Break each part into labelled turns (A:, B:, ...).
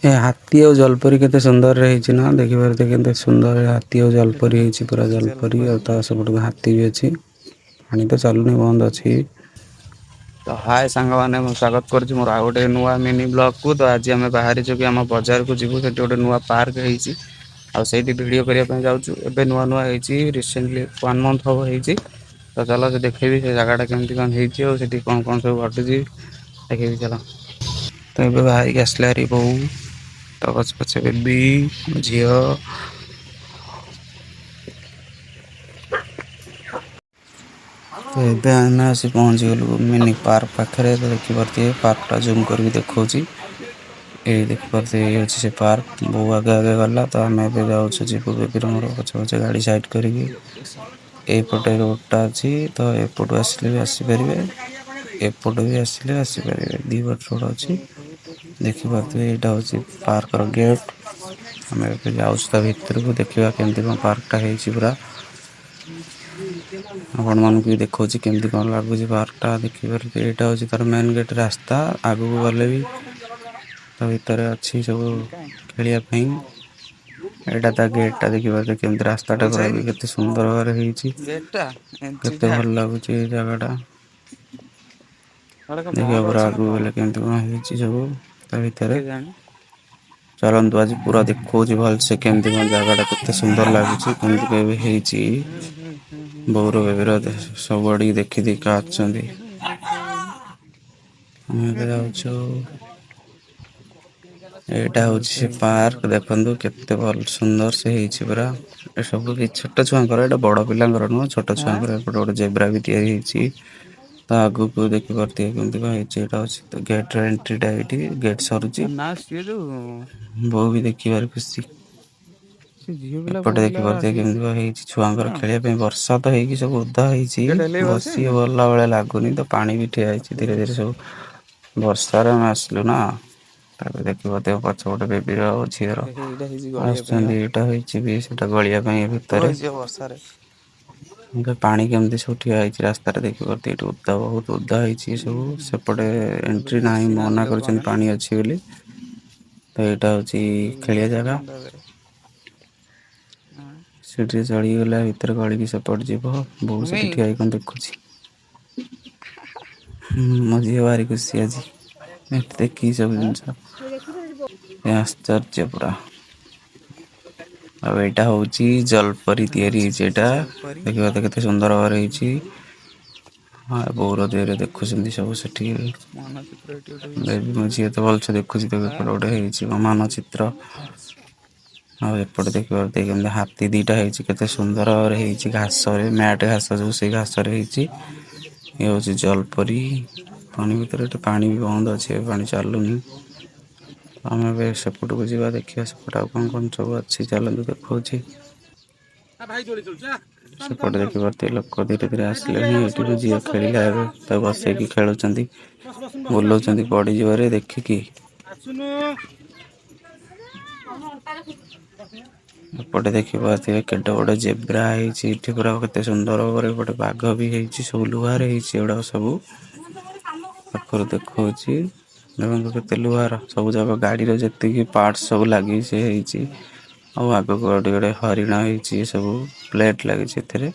A: ए हाथी और जलपरी केते सुंदर रही ना देखि पारे केते सुंदर हाथी और जलपरी होइछि पूरा जलपरी और ता सब हाथी भी अछि पानी तो चालुनी बंद अछि। तो हाय सांग माने मु स्वागत करछि मोर आ गोटे नुवा मिनी ब्लॉग को। तो आज आम बाहरी कि आम बाजार को जीवु सेठी गोटे नुवा पार्क होइछि आ सेठी वीडियो करिया पय जाउछु। एबे नुवा नुवा होइछि रिसेंटली 1 मंथ हो होइछि। तो चलो से देखेबी से जगह केमती कौन होइछि और सेठी कौन कौन सब घटुछि देखेबी चलो। तो एबे बाहरी आसला रे बहू तो पछ पछ बेबी झियो तो एबे आमे आसी पहुंच गलु मिनी पार्क पाखरे। तो देखि परथि पार्क टा जूम करके देखौछि। ए देखि परथि अछि से पार्क बो आगे आगे गला तो आमे एबे जाउछु जीवु बेबी मोर पछ पछ गाड़ी साइड करिकि ए पटे रोड टा अछि। तो ए पटु आसिले भी आसी परिबे ए पटु भी आसिले आसी परिबे दी पट रोड अछि। देखि परथि एटा होछि पार्क रो गेट। हमें एबे जाउछु ता भीतर को देखिबा केमती कोन पार्क टा हेछि पूरा आपण मानू भी देखौछि केमती कोन लागुछि पार्क टा देखि परथि एटा होछि तार मेन गेट रास्ता आगु को गले भी ता भीतर अछि सब खेलिया पई एटा ता गेट टा देखि परथि केमती रास्ता टा पूरा केते सुंदर भाବରେ हेछि केते भल लागुछि ए जगह टा देखिबा पूरा आगु गले केमती कोन हेछि सब ता भीतर चलନ୍ତୁ आज पूरा देखौछि भल से केमती कोन जगह टा केते सुंदर लागुछि केमती केबे हेछि बौर बेबिर सब आड़ी देखि देखा आछंती हम एबे जाउछु। एटा होछि से पार्क देखंतु केते भल सुंदर से हेछि पूरा ए सब कि छोट छुआंकर एटा बड़ पिलांकर नुह छोट छुआंकर एपटे गोटे जेब्रा भी तियारि हेछि। ता आगु को देखि परथि केमती कोन हेछि एटा होछि तो गेट रे एंट्री टा एठी गेट सरुछि बो भी देखिबार खुशी एपटे देखि परथि केमती कोन हेछि छुआंकर खेलिया पे वर्षा तो हेकि सब ओदा हेछि बसी बोलला बेले लागुनी तो पानी भी ठिया हेछि धीरे धीरे सब वर्षा रे हम आसलु ना ताबे देखि परथि पछ गोटे बेबी रो झियो रो आछंती एटा हेछि भी सेटा गलिया पई भितरे पानी केमती सब ठिया हेछि रास्ता रे देखि परथि एठी ओदा बहुत ओदा हेछि सब सेपटे एंट्री नाही मना करछन पानी अछि बोली तो एटा होछि खेलिया जागा सेठी चढ़ी गला भीतर गली कि सेपट जीवो बहुत सेठी ठिया हेकन देखुछि। ମୋ ଝିଅ ଭାରି ଖୁସି ଆଜି ଏଠି ଦେଖି ସବୁ ଜିନିଷ ଆଶ୍ଚର୍ଯ୍ୟ ପୁରା ଆଉ ଏଇଟା ହଉଛି ଜଲପରି ତିଆରି ହେଇଛି ଏଇଟା ଦେଖିବା ତ କେତେ ସୁନ୍ଦର ଭାବରେ ହେଇଛି। ହଁ ବୋଉର ଦେହରେ ଦେଖୁଛନ୍ତି ସବୁ ସେଠି ମୋ ଝିଅ ତ ଭଲସେ ଦେଖୁଛି ତ ଏପଟେ ଗୋଟେ ହେଇଛି ମାନଚିତ୍ର ଆଉ ଏପଟେ ଦେଖିପାରୁଥିବେ କେମିତି ହାତୀ ଦିଟା ହେଇଛି କେତେ ସୁନ୍ଦର ଭାବରେ ହେଇଛି ଘାସରେ ମ୍ୟାଟ ଘାସ ଯୋଉ ସେଇ ଘାସରେ ହେଇଛି। ଇଏ ହଉଛି ଜଲପରି ପାଣି ଭିତରେ ଏଠି ପାଣି ବି ବନ୍ଦ ଅଛି ଏବେ ପାଣି ଚାଲୁନି। ଆମେ ଏବେ ସେପଟକୁ ଯିବା ଦେଖିବା ସେପଟେ ଆଉ କଣ କଣ ସବୁ ଅଛି ଚାଲନ୍ତୁ ଦେଖଉଛି। ସେପଟେ ଦେଖିପାରୁଥିବେ ଲୋକ ଧୀରେ ଧୀରେ ଆସିଲେଣି ଏଠିକୁ ଝିଅ ଖେଳିଲା ଏବେ ତାକୁ ବସେଇକି ଖେଳୁଛନ୍ତି ବୁଲଉଛନ୍ତି ପଡିଯିବରେ ଦେଖିକି ଏପଟେ ଦେଖିପାରୁଥିବେ କେଡେ ବଡ ଜେବ୍ରା ହେଇଛି ଏଠି ପୁରା କେତେ ସୁନ୍ଦର ଭାବରେ ଗୋଟେ ବାଘ ବି ହେଇଛି ସବୁ ଲୁହାରେ ହେଇଛି ଏଗୁଡାକ ସବୁ ପାଖରୁ ଦେଖଉଛି ଦେଖନ୍ତୁ କେତେ ଲୁହାର ସବୁ ଯାକ ଗାଡିର ଯେତିକି ପାର୍ଟସ ସବୁ ଲାଗି ସେ ହେଇଛି। ଆଉ ଆଗକୁ ଆଉ ଗୋଟେ ହରିଣ ହେଇଛି ସବୁ ପ୍ଲେଟ ଲାଗିଛି ଏଥିରେ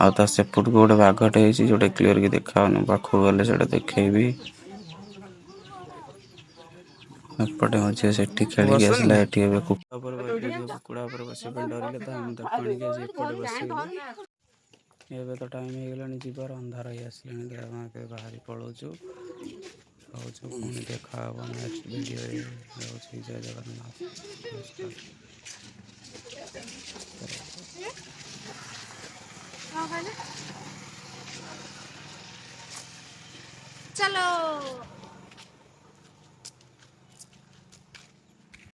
A: ଆଉ ତା ସେପଟକୁ ଗୋଟେ ବାଘଟେ ହେଇଛି ଯୋଉଟା କ୍ଲିୟର କି ଦେଖାଯାଉନି ପାଖକୁ ଗଲେ ସେଟା ଦେଖେଇବି। ଏପଟେ ମୋ ଝିଅ ସେଠି ଖେଳିକି ଆସିଲା ଏଠି ଏବେ କୁକୁଡ଼ା ଉପରେ ବସିବା ପାଇଁ ଡରିଲେ ତ ଆମେ ତାକୁ ଆଣିକି ଆଜି ଏପଟେ ବସେଇଲୁ। ଏବେ ତ ଟାଇମ ହେଇଗଲାଣି ଯିବାର ଅନ୍ଧାର ହେଇ ଆସିଲାଣି ତ ଆମେ ଏବେ ବାହାରି ପଳଉଛୁ। ରହୁଛୁ ପୁଣି ଦେଖା ହବ ନେକ୍ସଟ ଭିଡ଼ିଓରେ ରହୁଛି ଜୟ ଜଗନ୍ନାଥ ନମସ୍କାର।
B: ଚାଲୋ।